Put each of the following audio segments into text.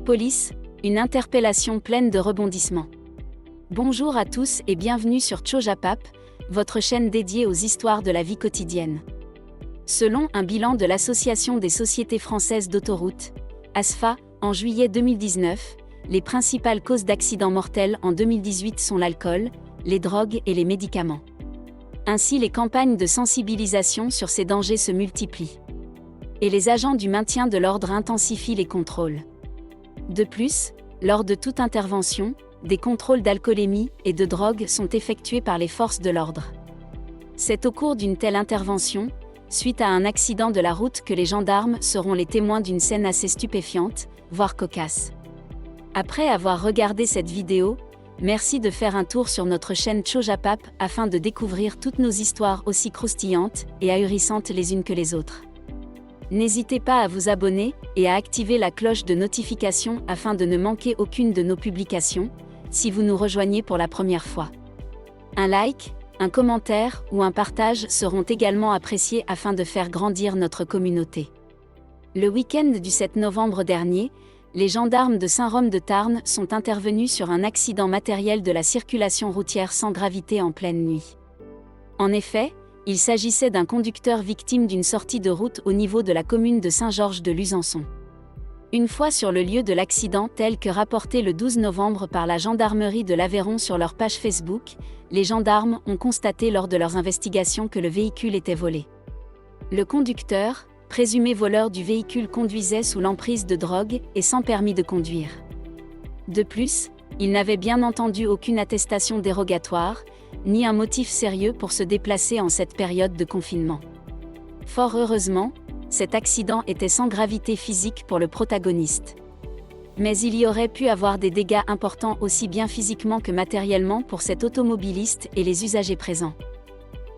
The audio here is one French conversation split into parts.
Police, une interpellation pleine de rebondissements. Bonjour à tous et bienvenue sur Chojapap, votre chaîne dédiée aux histoires de la vie quotidienne. Selon un bilan de l'Association des sociétés françaises d'autoroutes, ASFA, en juillet 2019, les principales causes d'accidents mortels en 2018 sont l'alcool, les drogues et les médicaments. Ainsi, les campagnes de sensibilisation sur ces dangers se multiplient. Et les agents du maintien de l'ordre intensifient les contrôles. De plus, lors de toute intervention, des contrôles d'alcoolémie et de drogue sont effectués par les forces de l'ordre. C'est au cours d'une telle intervention, suite à un accident de la route, que les gendarmes seront les témoins d'une scène assez stupéfiante, voire cocasse. Après avoir regardé cette vidéo, merci de faire un tour sur notre chaîne Chojapap afin de découvrir toutes nos histoires aussi croustillantes et ahurissantes les unes que les autres. N'hésitez pas à vous abonner et à activer la cloche de notification afin de ne manquer aucune de nos publications, si vous nous rejoignez pour la première fois. Un like, un commentaire ou un partage seront également appréciés afin de faire grandir notre communauté. Le week-end du 7 novembre dernier, les gendarmes de Saint-Rome-de-Tarn sont intervenus sur un accident matériel de la circulation routière sans gravité en pleine nuit. En effet, il s'agissait d'un conducteur victime d'une sortie de route au niveau de la commune de Saint-Georges-de-Luzançon. Une fois sur le lieu de l'accident, tel que rapporté le 12 novembre par la gendarmerie de l'Aveyron sur leur page Facebook, les gendarmes ont constaté lors de leurs investigations que le véhicule était volé. Le conducteur, présumé voleur du véhicule, conduisait sous l'emprise de drogue et sans permis de conduire. De plus, il n'avait bien entendu aucune attestation dérogatoire, ni un motif sérieux pour se déplacer en cette période de confinement. Fort heureusement, cet accident était sans gravité physique pour le protagoniste. Mais il y aurait pu avoir des dégâts importants aussi bien physiquement que matériellement pour cet automobiliste et les usagers présents.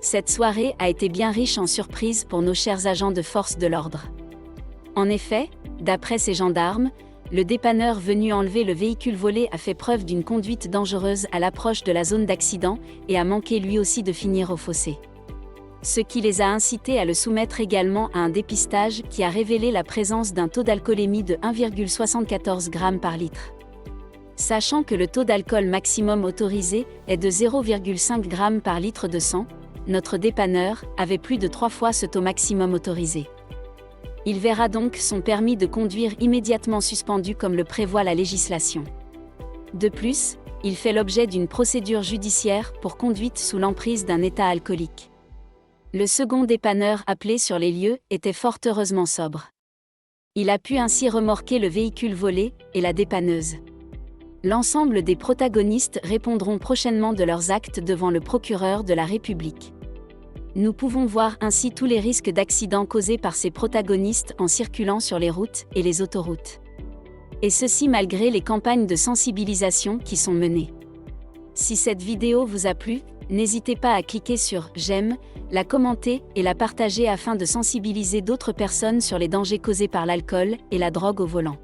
Cette soirée a été bien riche en surprises pour nos chers agents de force de l'ordre. En effet, d'après ces gendarmes, le dépanneur venu enlever le véhicule volé a fait preuve d'une conduite dangereuse à l'approche de la zone d'accident et a manqué lui aussi de finir au fossé. Ce qui les a incités à le soumettre également à un dépistage qui a révélé la présence d'un taux d'alcoolémie de 1,74 g par litre. Sachant que le taux d'alcool maximum autorisé est de 0,5 g par litre de sang, notre dépanneur avait plus de 3 fois ce taux maximum autorisé. Il verra donc son permis de conduire immédiatement suspendu comme le prévoit la législation. De plus, il fait l'objet d'une procédure judiciaire pour conduite sous l'emprise d'un état alcoolique. Le second dépanneur appelé sur les lieux était fort heureusement sobre. Il a pu ainsi remorquer le véhicule volé et la dépanneuse. L'ensemble des protagonistes répondront prochainement de leurs actes devant le procureur de la République. Nous pouvons voir ainsi tous les risques d'accidents causés par ces protagonistes en circulant sur les routes et les autoroutes. Et ceci malgré les campagnes de sensibilisation qui sont menées. Si cette vidéo vous a plu, n'hésitez pas à cliquer sur « J'aime », la commenter et la partager afin de sensibiliser d'autres personnes sur les dangers causés par l'alcool et la drogue au volant.